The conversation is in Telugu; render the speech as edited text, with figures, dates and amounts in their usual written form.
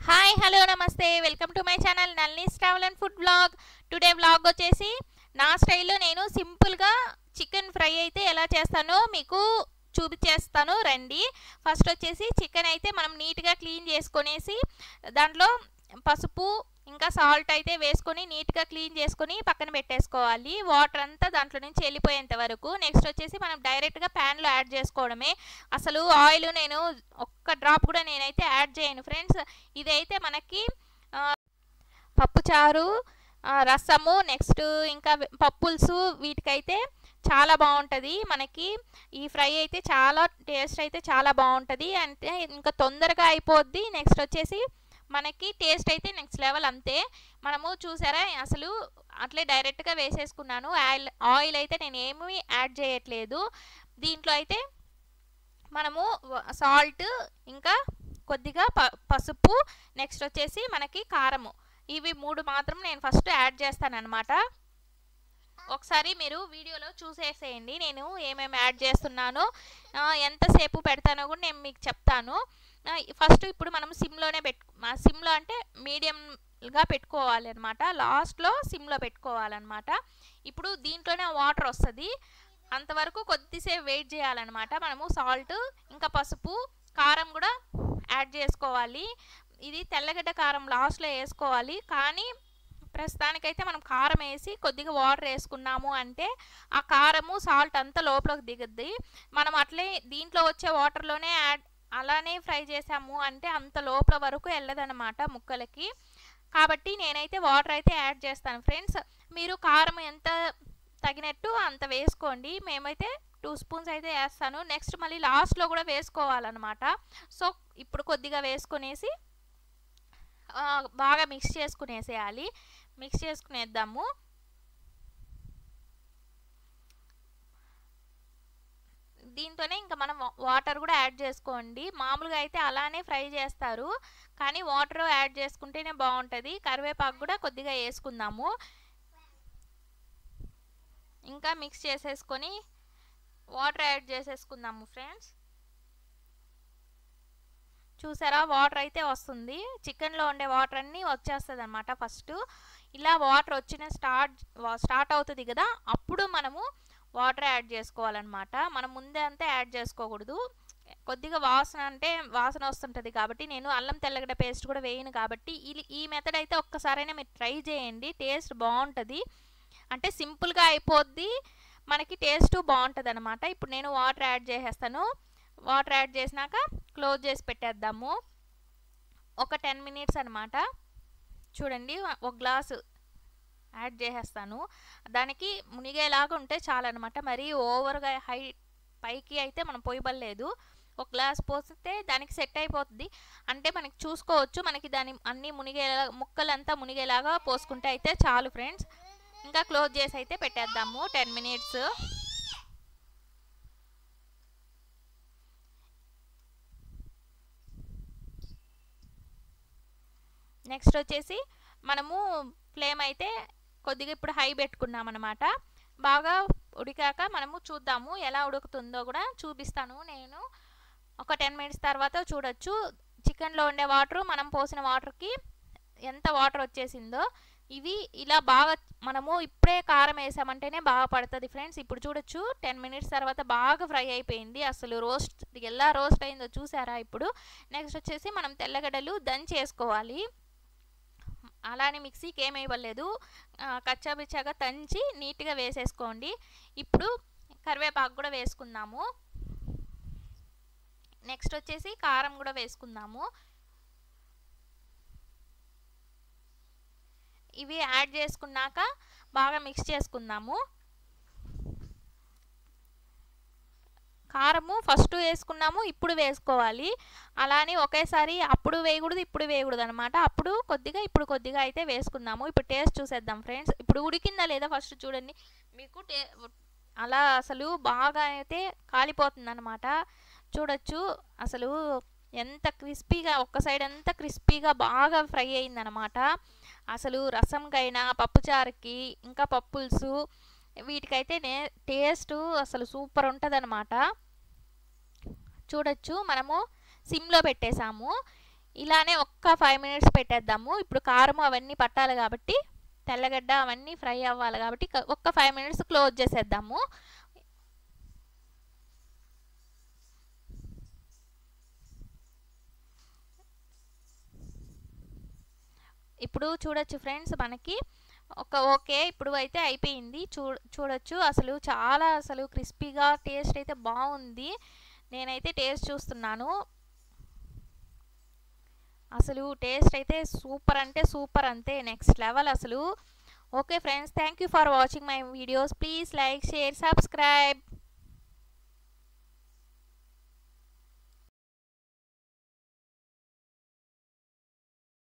హాయ్ హలో నమస్తే welcome to my channel Nalini's travel and food blog. Today blog వచ్చేసి నా స్టైల్లో నేను సింపుల్గా చికెన్ ఫ్రై అయితే ఎలా చేస్తానో మీకు చూపించేస్తాను రండి. ఫస్ట్ వచ్చేసి చికెన్ అయితే మనం నీట్గా క్లీన్ చేసుకొనేసి దాంట్లో పసుపు ఇంకా సాల్ట్ అయితే వేసుకొని నీట్గా క్లీన్ చేసుకొని పక్కన పెట్టేసుకోవాలి. వాటర్ అంతా దాంట్లో నుంచి వెళ్ళిపోయేంత వరకు. నెక్స్ట్ వచ్చేసి మనం డైరెక్ట్గా ప్యాన్లో యాడ్ చేసుకోవడమే. అసలు ఆయిల్ నేను ఒక్క డ్రాప్ కూడా నేనైతే యాడ్ చేయను ఫ్రెండ్స్. ఇదైతే మనకి పప్పుచారు, రసము, నెక్స్ట్ ఇంకా పప్పులుసు వీటికైతే చాలా బాగుంటుంది. మనకి ఈ ఫ్రై అయితే చాలా టేస్ట్ అయితే చాలా బాగుంటుంది. అంటే ఇంకా తొందరగా అయిపోద్ది. నెక్స్ట్ వచ్చేసి మనకి టేస్ట్ అయితే నెక్స్ట్ లెవెల్. అంతే మనము చూసారా అసలు అట్లే డైరెక్ట్గా వేసేసుకున్నాను. ఆయిల్ అయితే నేను ఏమీ యాడ్ చేయట్లేదు. దీంట్లో అయితే మనము సాల్ట్ ఇంకా కొద్దిగా పసుపు నెక్స్ట్ వచ్చేసి మనకి కారము ఇవి మూడు మాత్రం నేను ఫస్ట్ యాడ్ చేస్తాను అనమాట. ఒకసారి మీరు వీడియోలో చూసేసేయండి నేను ఏమేమి యాడ్ చేస్తున్నానో, ఎంతసేపు పెడతానో కూడా నేను మీకు చెప్తాను. ఫస్ట్ ఇప్పుడు మనం సిమ్లో అంటే మీడియంగా పెట్టుకోవాలి అనమాట. లాస్ట్లో సిమ్లో పెట్టుకోవాలన్నమాట. ఇప్పుడు దీంట్లోనే వాటర్ వస్తుంది, అంతవరకు కొద్దిసేపు వెయిట్ చేయాలన్నమాట. మనము సాల్ట్ ఇంకా పసుపు కారం కూడా యాడ్ చేసుకోవాలి. ఇది తెల్లగడ్డ కారం లాస్ట్లో వేసుకోవాలి. కానీ ప్రస్తుతానికైతే మనం కారం వేసి కొద్దిగా వాటర్ వేసుకున్నాము అంటే ఆ కారము సాల్ట్ అంతా లోపలికి దిగుద్ది. మనం అట్లే దీంట్లో వచ్చే వాటర్లోనే అలానే ఫ్రై చేసాము అంటే అంత లోపల వరకు వెళ్ళదనమాట ముక్కలకి. కాబట్టి నేనైతే వాటర్ అయితే యాడ్ చేస్తాను ఫ్రెండ్స్. మీరు కారం ఎంత తగినట్టు అంత వేసుకోండి. మేమైతే 2 స్పూన్స్ అయితే వేస్తాను. నెక్స్ట్ మళ్ళీ లాస్ట్లో కూడా వేసుకోవాలన్నమాట. సో ఇప్పుడు కొద్దిగా వేసుకునేసి బాగా మిక్స్ చేసుకునేసేయాలి. మిక్స్ చేసుకునేద్దాము. దీంతోనే ఇంకా మనం వాటర్ కూడా యాడ్ చేసుకోండి. మామూలుగా అయితే అలానే ఫ్రై చేస్తారు, కానీ వాటర్ యాడ్ చేసుకుంటేనే బాగుంటుంది. కరివేపాకు కూడా కొద్దిగా వేసుకుందాము. ఇంకా మిక్స్ చేసేసుకొని వాటర్ యాడ్ చేసేసుకుందాము ఫ్రెండ్స్. చూసారా వాటర్ అయితే వస్తుంది. చికెన్లో ఉండే వాటర్ అన్నీ వచ్చేస్తుంది అనమాట. ఫస్ట్ ఇలా వాటర్ వచ్చిన స్టార్ట్ అవుతుంది కదా, అప్పుడు మనము వాటర్ యాడ్ చేసుకోవాలన్నమాట. మనం ముందే అంతా యాడ్ చేసుకోకూడదు. కొద్దిగా వాసన వస్తుంటుంది కాబట్టి నేను అల్లం తెల్లగడ్డ పేస్ట్ కూడా వేయను. కాబట్టి ఈ మెథడ్ అయితే ఒక్కసారైనా మీరు ట్రై చేయండి. టేస్ట్ బాగుంటుంది. అంటే సింపుల్గా అయిపోద్ది, మనకి టేస్ట్ బాగుంటుంది అనమాట. ఇప్పుడు నేను వాటర్ యాడ్ చేసేస్తాను. వాటర్ యాడ్ చేసినాక క్లోజ్ చేసి పెట్టేద్దాము. ఒక 10 మినిట్స్ అనమాట. చూడండి ఒక గ్లాసు యాడ్ చేసేస్తాను. దానికి మునిగేలాగా ఉంటే చాలన్నమాట. మరీ ఓవర్గా పైకి అయితే మనం పోయబడలేదు. ఒక గ్లాస్ పోస్తే దానికి సెట్ అయిపోతుంది. అంటే మనకి చూసుకోవచ్చు, మనకి దాని అన్నీ ముక్కలంతా మునిగేలాగా పోసుకుంటే అయితే చాలు ఫ్రెండ్స్. ఇంకా క్లోజ్ చేసి అయితే పెట్టేద్దాము 10 మినిట్స్. నెక్స్ట్ వచ్చేసి మనము ఫ్లేమ్ అయితే కొద్దిగా ఇప్పుడు హై పెట్టుకున్నాం అనమాట. బాగా ఉడికాక మనము చూద్దాము ఎలా ఉడుకుతుందో కూడా చూపిస్తాను నేను. ఒక 10 మినిట్స్ తర్వాత చూడొచ్చు చికెన్లో ఉండే వాటర్ మనం పోసిన వాటర్కి ఎంత వాటర్ వచ్చేసిందో. ఇవి ఇలా బాగా మనము ఇప్పుడే కారం వేసామంటేనే బాగా పడుతుంది ఫ్రెండ్స్. ఇప్పుడు చూడొచ్చు 10 మినిట్స్ తర్వాత బాగా ఫ్రై అయిపోయింది. అసలు ఎలా రోస్ట్ అయిందో చూసారా ఇప్పుడు. నెక్స్ట్ వచ్చేసి మనం తెల్లగడ్డలు దంచేసుకోవాలి. అలానే మిక్సీకి ఏమి ఇవ్వలేదు, కచ్చాబిచ్చాగా దంచి నీట్గా వేసేసుకోండి. ఇప్పుడు కరివేపాకు కూడా వేసుకుందాము. నెక్స్ట్ వచ్చేసి కారం కూడా వేసుకుందాము. ఇవి యాడ్ చేసుకున్నాక బాగా మిక్స్ చేసుకుందాము. కారము ఫస్ట్ వేసుకున్నాము, ఇప్పుడు వేసుకోవాలి. అలానే ఒకేసారి అప్పుడు వేయకూడదు ఇప్పుడు వేయకూడదు అనమాట. అప్పుడు కొద్దిగా ఇప్పుడు కొద్దిగా అయితే వేసుకుందాము. ఇప్పుడు టేస్ట్ చూసేద్దాం ఫ్రెండ్స్. ఇప్పుడు ఉడికిందా లేదా ఫస్ట్ చూడండి. మీకు అలా అసలు బాగా అయితే కాలిపోతుంది అనమాట. చూడొచ్చు అసలు ఎంత క్రిస్పీగా, ఒక్క సైడ్ అంతా క్రిస్పీగా బాగా ఫ్రై అయిందనమాట. అసలు రసంకైనా పప్పుచారుకి ఇంకా పప్పులుసు వీటికైతే టేస్ట్ అసలు సూపర్ ఉంటుంది అనమాట. చూడొచ్చు మనము సిమ్లో పెట్టేసాము. ఇలానే ఒక్క 5 మినిట్స్ పెట్టేద్దాము. ఇప్పుడు కారం అవన్నీ పట్టాలి కాబట్టి, తెల్లగడ్డ అవన్నీ ఫ్రై అవ్వాలి కాబట్టి ఒక్క 5 మినిట్స్ క్లోజ్ చేసేద్దాము. ఇప్పుడు చూడొచ్చు ఫ్రెండ్స్, మనకి ఓకే ఇప్పుడు అయితే అయిపోయింది. చూడొచ్చు అసలు చాలా క్రిస్పీగా టేస్ట్ అయితే బాగుంది. నేనైతే టేస్ట్ చూస్తున్నాను. అసలు టేస్ట్ అయితే సూపర్ అంటే సూపర్, అంతే నెక్స్ట్ లెవెల్ అసలు. Okay friends, thank you for watching my videos. Please like, share, subscribe.